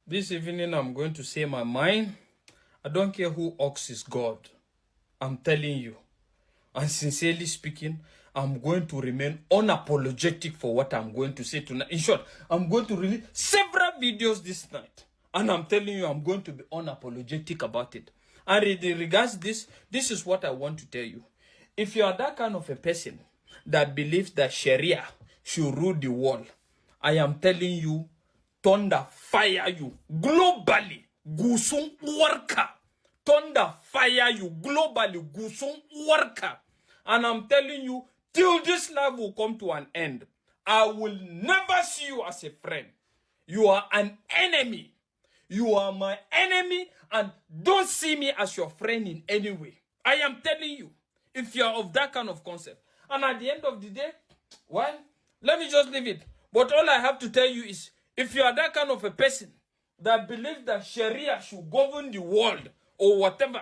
This evening, I'm going to say my mind. I don't care who ox is God. I'm telling you. And sincerely speaking, I'm going to remain unapologetic for what I'm going to say tonight. In short, I'm going to release several videos this night. And I'm telling you, I'm going to be unapologetic about it. And in regards this is what I want to tell you. If you are that kind of a person that believes that Sharia should rule the world, I am telling you, thunder fire you globally. Gusung worker. Thunder fire you globally. Gusung worker. And I'm telling you, till this life will come to an end, I will never see you as a friend. You are an enemy. You are my enemy, and don't see me as your friend in any way. I am telling you, if you are of that kind of concept. And at the end of the day, well, let me just leave it. But all I have to tell you is, if you are that kind of a person that believes that Sharia should govern the world or whatever,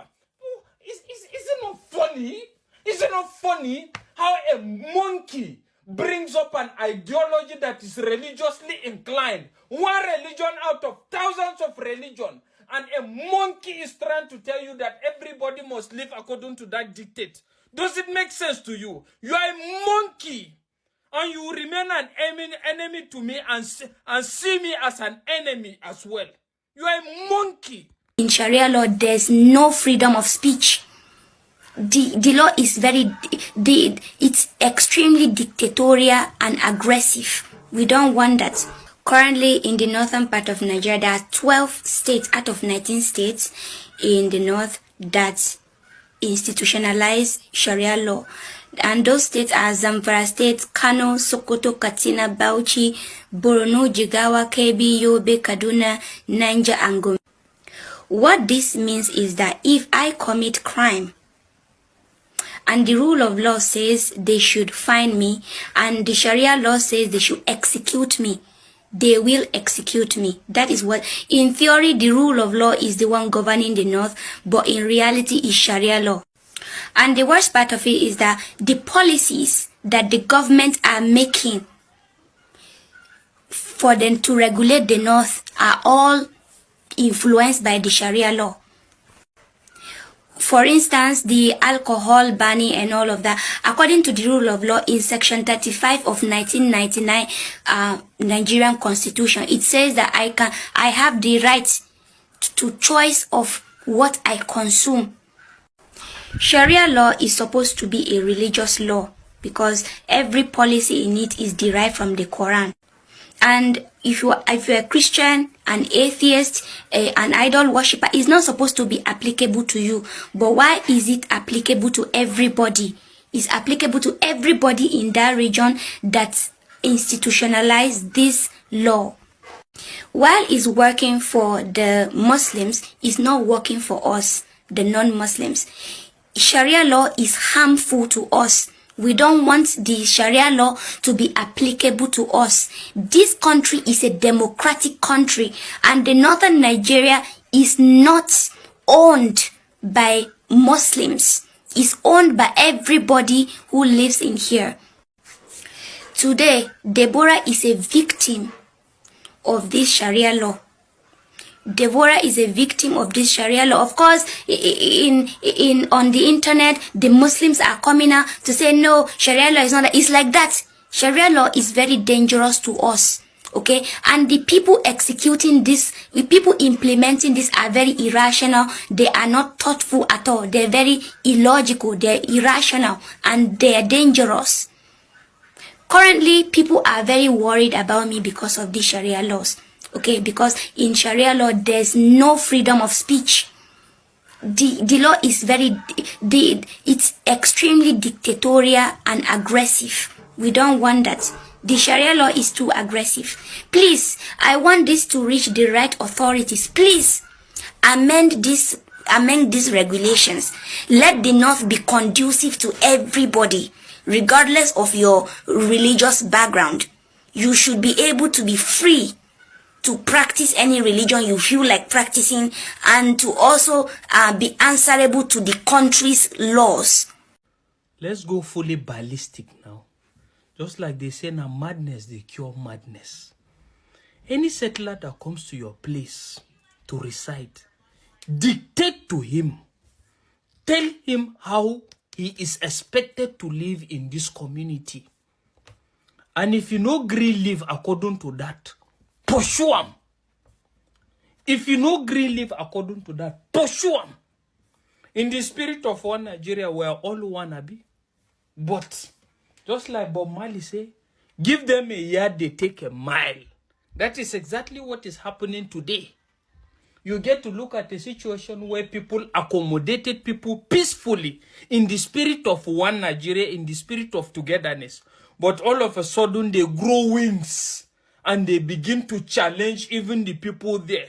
is it not funny? Is it not funny how a monkey brings up an ideology that is religiously inclined? One religion out of thousands of religions. And a monkey is trying to tell you that everybody must live according to that dictate. Does it make sense to you? You are a monkey. And you remain an enemy to me and see me as an enemy as well. You are a monkey. In Sharia law, there's no freedom of speech. The law is it's extremely dictatorial and aggressive. We don't want that. Currently, in the northern part of Nigeria, there are 12 states out of 19 states in the north that institutionalize Sharia law. And those states are Zamfara State, Kano, Sokoto, Katsina, Bauchi, Borno, Jigawa, Kebbi, Yobe, Kaduna, Niger, and Gombe. What this means is that if I commit crime, and the rule of law says they should fine me, and the Sharia law says they should execute me, they will execute me. That is what, in theory, the rule of law is the one governing the north, but in reality is Sharia law. And the worst part of it is that the policies that the government are making for them to regulate the north are all influenced by the Sharia law. For instance, the alcohol banning and all of that, according to the rule of law in section 35 of 1999 Nigerian constitution, it says that I have the right to choice of what I consume. Sharia law is supposed to be a religious law because every policy in it is derived from the Quran. And if you're a Christian, an atheist, an idol worshipper, it's not supposed to be applicable to you. But why is it applicable to everybody? It's applicable to everybody in that region that institutionalized this law. While it's working for the Muslims, it's not working for us, the non-Muslims. Sharia law is harmful to us. We don't want the Sharia law to be applicable to us. This country is a democratic country, and the northern Nigeria is not owned by Muslims. It's owned by everybody who lives in here. Today, Deborah is a victim of this Sharia law. Deborah is a victim of this Sharia law. Of course, on the internet, the Muslims are coming out to say, no, Sharia law is not that. It's like that. Sharia law is very dangerous to us. Okay? And the people executing this, the people implementing this are very irrational. They are not thoughtful at all. They're very illogical. They're irrational. And they're dangerous. Currently, people are very worried about me because of these Sharia laws. Okay, because in Sharia law, there's no freedom of speech. The law is it's extremely dictatorial and aggressive. We don't want that. The Sharia law is too aggressive. Please, I want this to reach the right authorities. Please, amend these regulations. Let the north be conducive to everybody, regardless of your religious background. You should be able to be free to practice any religion you feel like practicing, and to also be answerable to the country's laws. Let's go fully ballistic now. Just like they say, now madness, they cure madness. Any settler that comes to your place to reside, dictate to him. Tell him how he is expected to live in this community. And if you no agree live according to that, pursue him. If you no agree live according to that, pursue him. In the spirit of one Nigeria, we are all wanna be. But, just like Bob Marley say, give them a yard, they take a mile. That is exactly what is happening today. You get to look at a situation where people accommodated people peacefully in the spirit of one Nigeria, in the spirit of togetherness. But all of a sudden, they grow wings and they begin to challenge even the people there.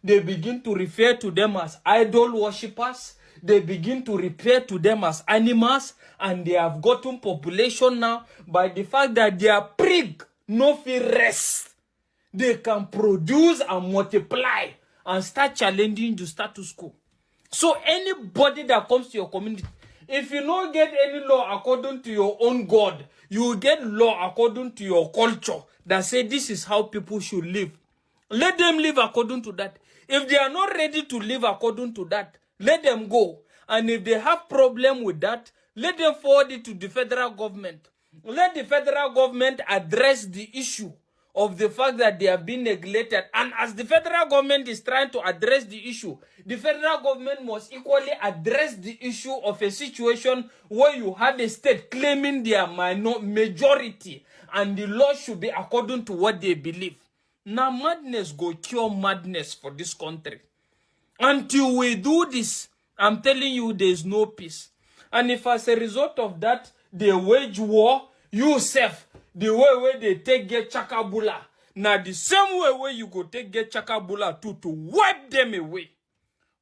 They begin to refer to them as idol worshippers. They begin to refer to them as animals, and they have gotten population now by the fact that they are prig, no fear rest. They can produce and multiply and start challenging the status quo. So anybody that comes to your community, if you don't get any law according to your own God, you will get law according to your culture that say this is how people should live. Let them live according to that. If they are not ready to live according to that, let them go. And if they have problem with that, let them forward it to the federal government. Let the federal government address the issue of the fact that they have been neglected. And as the federal government is trying to address the issue, the federal government must equally address the issue of a situation where you have a state claiming their majority, and the law should be according to what they believe. Now madness go cure madness for this country. Until we do this, I'm telling you, there is no peace. And if as a result of that, they wage war, you self, the way where they take get Chakabula, now the same way where you go take get Chakabula too, to wipe them away.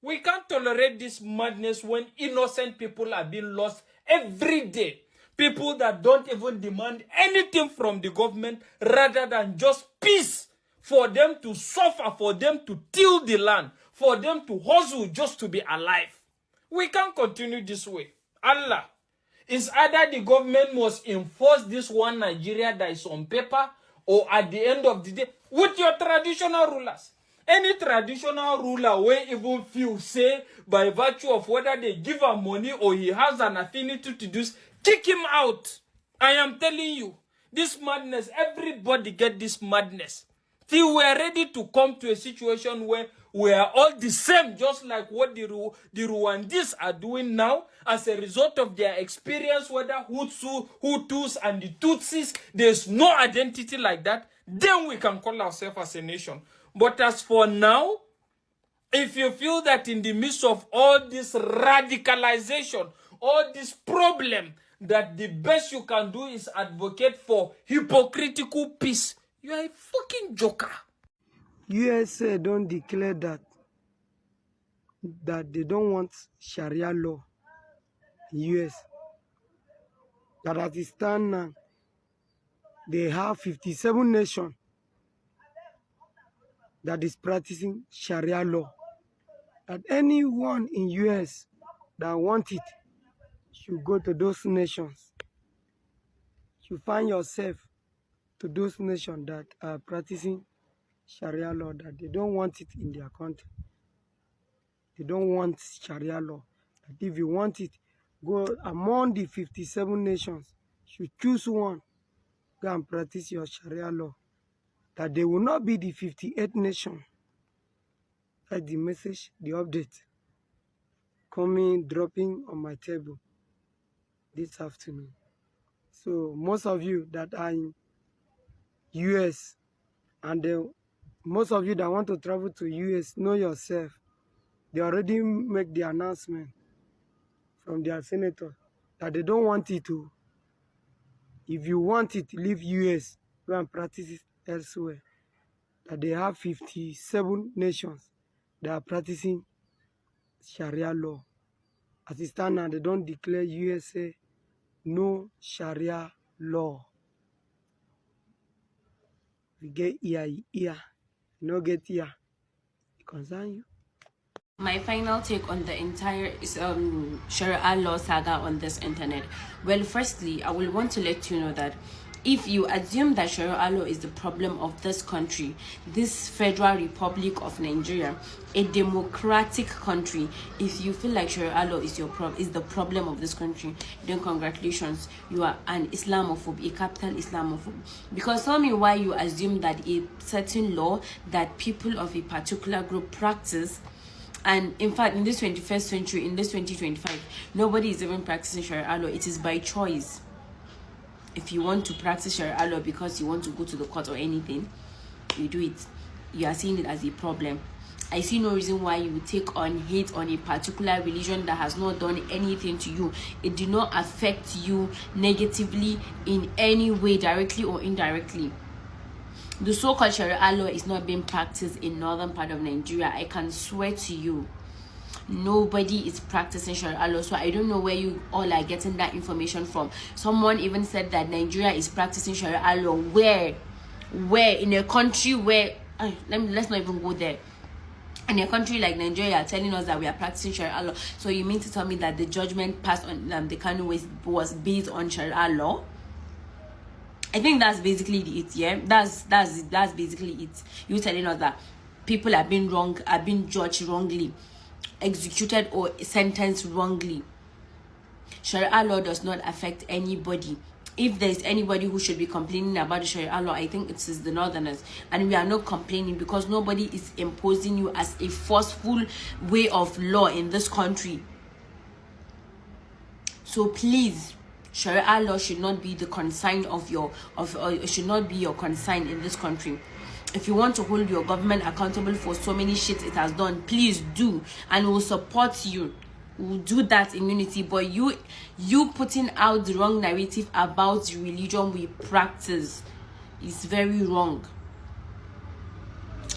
We can't tolerate this madness when innocent people are being lost every day. People that don't even demand anything from the government rather than just peace, for them to suffer, for them to till the land, for them to hustle just to be alive. We can't continue this way. Allah. It's either the government must enforce this one Nigeria that is on paper, or at the end of the day, with your traditional rulers. Any traditional ruler will even feel, say, by virtue of whether they give him money or he has an affinity to do, kick him out. I am telling you, this madness, everybody get this madness. Till we are ready to come to a situation where we are all the same, just like what the Rwandese are doing now, as a result of their experience, whether Hutus and the Tutsis, there's no identity like that, then we can call ourselves as a nation. But as for now, if you feel that in the midst of all this radicalization, all this problem, that the best you can do is advocate for hypocritical peace, you are a fucking joker. USA don't declare that they don't want Sharia law in US. That as it stands now, they have 57 nations that is practicing Sharia law. That anyone in US that want it should go to those nations. You find yourself to those nations that are practicing Sharia law, that they don't want it in their country. They don't want Sharia law. That if you want it, go among the 57 nations. You choose one, go and practice your Sharia law. That they will not be the 58th nation. That's the message, the update dropping on my table this afternoon. So most of you that are in US, and most of you that want to travel to US, know yourself. They already make the announcement from their senator that they don't want it to. If you want it, leave US, go and practice it elsewhere. That they have 57 nations that are practicing Sharia law. As it stands now, they don't declare USA no Sharia law. We get ear, you no get ear. It concerns you. My final take on the entire Sharia law saga on this internet. Well, firstly, I will want to let you know that if you assume that Sharia law is the problem of this country, this Federal Republic of Nigeria, a democratic country, if you feel like Sharia law is the problem of this country, then congratulations, you are an Islamophobe, a capital Islamophobe. Because tell me why you assume that a certain law that people of a particular group practice, and in fact in this 21st century, in this 2025, nobody is even practicing Sharia law. It is by choice. If you want to practice Sharia law because you want to go to the court or anything, you do it. You are seeing it as a problem. I see no reason why you would take on hate on a particular religion that has not done anything to you. It did not affect you negatively in any way, directly or indirectly. The so-called Sharia law is not being practiced in northern part of Nigeria. I can swear to you, nobody is practicing Sharia law. So I don't know where you all are getting that information from. Someone even said that Nigeria is practicing Sharia law. Where in a country where let's not even go there. In a country like Nigeria, are telling us that we are practicing Sharia law. So you mean to tell me that the judgment passed on the Kano was based on Sharia law? I think that's basically it. Yeah, that's basically it. You telling us that people are being judged wrongly, executed or sentenced wrongly. Sharia law does not affect anybody. If there is anybody who should be complaining about the Sharia law, I think it is the Northerners. And we are not complaining because nobody is imposing you as a forceful way of law in this country. So please, Sharia law should not be the consign should not be your consign in this country. If you want to hold your government accountable for so many shit it has done, please do, and we'll support you. We'll do that in unity. But you putting out the wrong narrative about the religion we practice is very wrong.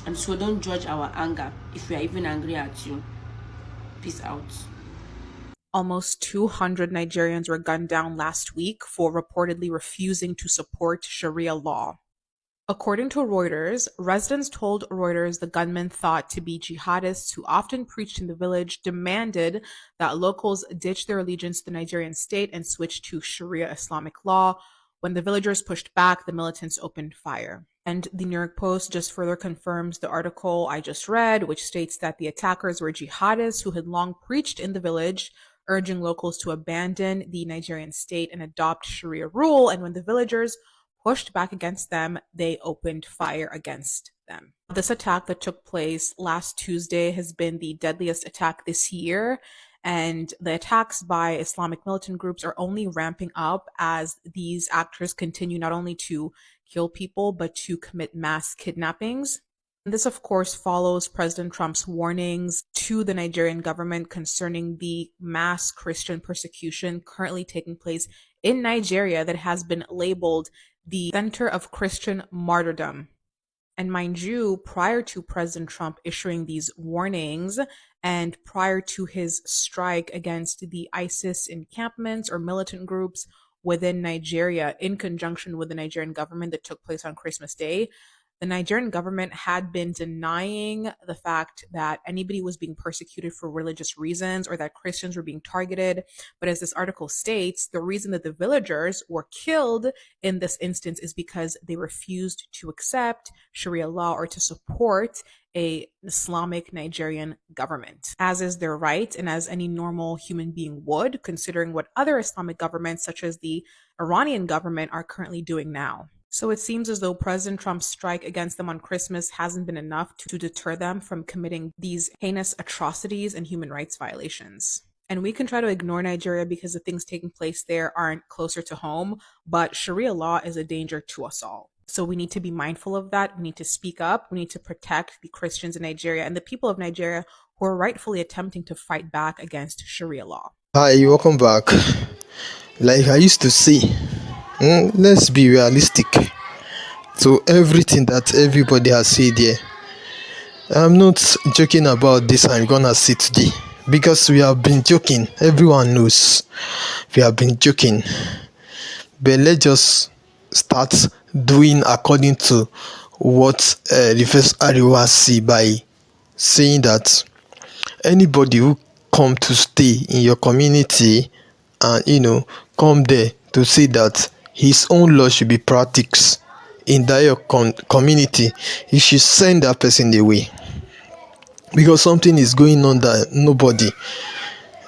And so don't judge our anger if we are even angry at you. Peace out. Almost 200 Nigerians were gunned down last week for reportedly refusing to support Sharia law. According to Reuters, residents told Reuters the gunmen, thought to be jihadists who often preached in the village, demanded that locals ditch their allegiance to the Nigerian state and switch to Sharia Islamic law. When the villagers pushed back, the militants opened fire. And the New York Post just further confirms the article I just read, which states that the attackers were jihadists who had long preached in the village, urging locals to abandon the Nigerian state and adopt Sharia rule. And when the villagers pushed back against them, they opened fire against them. This attack that took place last Tuesday has been the deadliest attack this year, and the attacks by Islamic militant groups are only ramping up as these actors continue not only to kill people, but to commit mass kidnappings. And this, of course, follows President Trump's warnings to the Nigerian government concerning the mass Christian persecution currently taking place in Nigeria that has been labeled the center of Christian martyrdom. And mind you, prior to President Trump issuing these warnings and prior to his strike against the ISIS encampments or militant groups within Nigeria in conjunction with the Nigerian government that took place on Christmas Day, the Nigerian government had been denying the fact that anybody was being persecuted for religious reasons or that Christians were being targeted. But as this article states, the reason that the villagers were killed in this instance is because they refused to accept Sharia law or to support an Islamic Nigerian government, as is their right and as any normal human being would, considering what other Islamic governments, such as the Iranian government, are currently doing now. So it seems as though President Trump's strike against them on Christmas hasn't been enough to deter them from committing these heinous atrocities and human rights violations. And we can try to ignore Nigeria because the things taking place there aren't closer to home, but Sharia law is a danger to us all. So we need to be mindful of that. We need to speak up. We need to protect the Christians in Nigeria and the people of Nigeria who are rightfully attempting to fight back against Sharia law. Hi, welcome back. Like I used to say, let's be realistic to everything that everybody has said here. I'm not joking about this I'm gonna say today because we have been joking. Everyone knows we have been joking. But let's just start doing according to what the first Ariwa see by saying that anybody who come to stay in your community and come there to say that his own law should be practiced in that your community, you should send that person away, because something is going on that nobody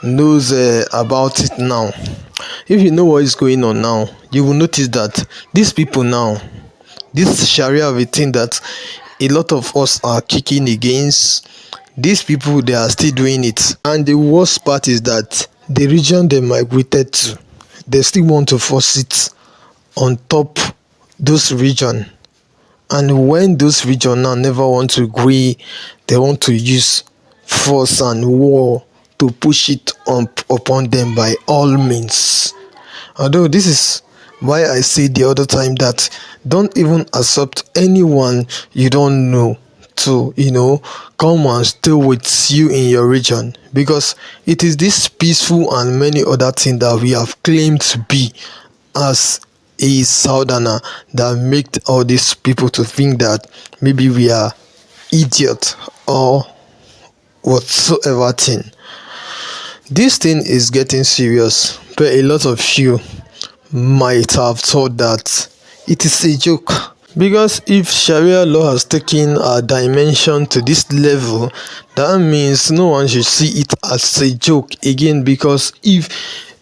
knows about it now. If you know what is going on now, you will notice that these people now, this Sharia of a thing that a lot of us are kicking against, these people, they are still doing it. And the worst part is that the region they migrated to, they still want to force it on top those region. And when those region now never want to agree, they want to use force and war to push it upon them by all means. Although this is why I said the other time that don't even accept anyone you don't know to, come and stay with you in your region, because it is this peaceful and many other things that we have claimed to be as a southerner that make all these people to think that maybe we are idiot or whatsoever thing. This thing is getting serious, but a lot of you might have thought that it is a joke. Because if Sharia law has taken a dimension to this level, that means no one should see it as a joke again. Because if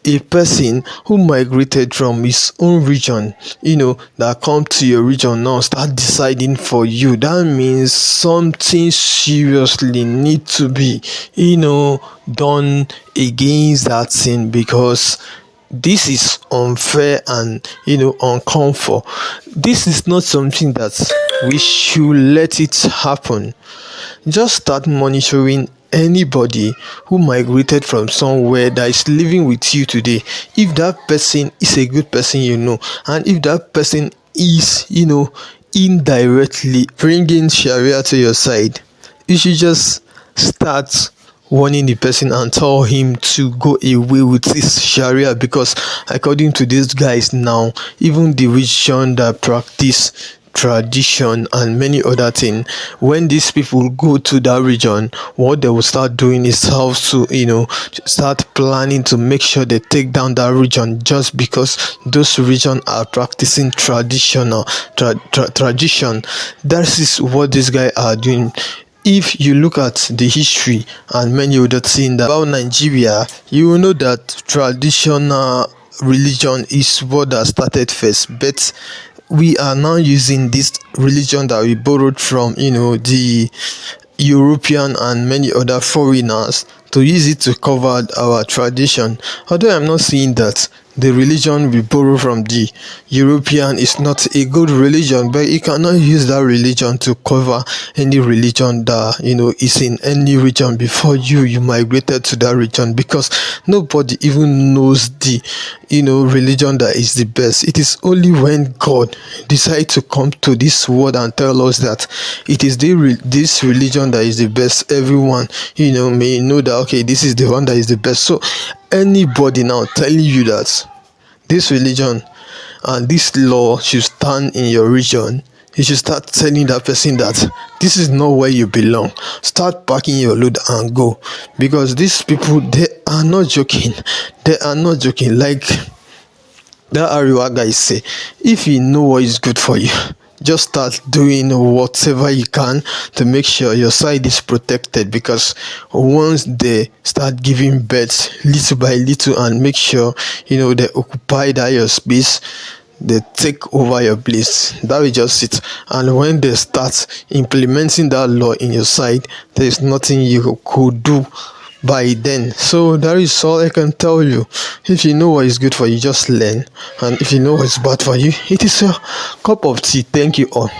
a person who migrated from his own region, that come to your region now start deciding for you, that means something seriously need to be, done against that thing, because this is unfair and uncomfortable. This is not something that we should let it happen. Just start monitoring anybody who migrated from somewhere that is living with you today. If that person is a good person, and if that person is indirectly bringing Sharia to your side, you should just start warning the person and tell him to go away with this Sharia, because according to these guys now, even the region that practice tradition and many other things, when these people go to that region, what they will start doing is how to start planning to make sure they take down that region, just because those region are practicing traditional tradition. That is what these guys are doing. If you look at the history and many other things about Nigeria, you will know that traditional religion is what that started first, but we are now using this religion that we borrowed from the European and many other foreigners to use it to cover our tradition. Although I'm not saying that the religion we borrow from the European is not a good religion, but you cannot use that religion to cover any religion that is in any region before you migrated to that region, because nobody even knows the religion that is the best. It is only when God decides to come to this world and tell us that it is this religion that is the best, everyone may know that okay, this is the one that is the best. So anybody now telling you that this religion and this law should stand in your region, you should start telling that person that this is not where you belong. Start packing your load and go, because these people, they are not joking. They are not joking. Like that Ariwa guy say, if you know what is good for you, just start doing whatever you can to make sure your side is protected, because once they start giving birth little by little and make sure they occupy that your space, they take over your place, that will just it. And when they start implementing that law in your side, there is nothing you could do by then. So that is all I can tell you. If you know what is good for you, just learn, and if you know what is bad for you, it is a cup of tea. Thank you all.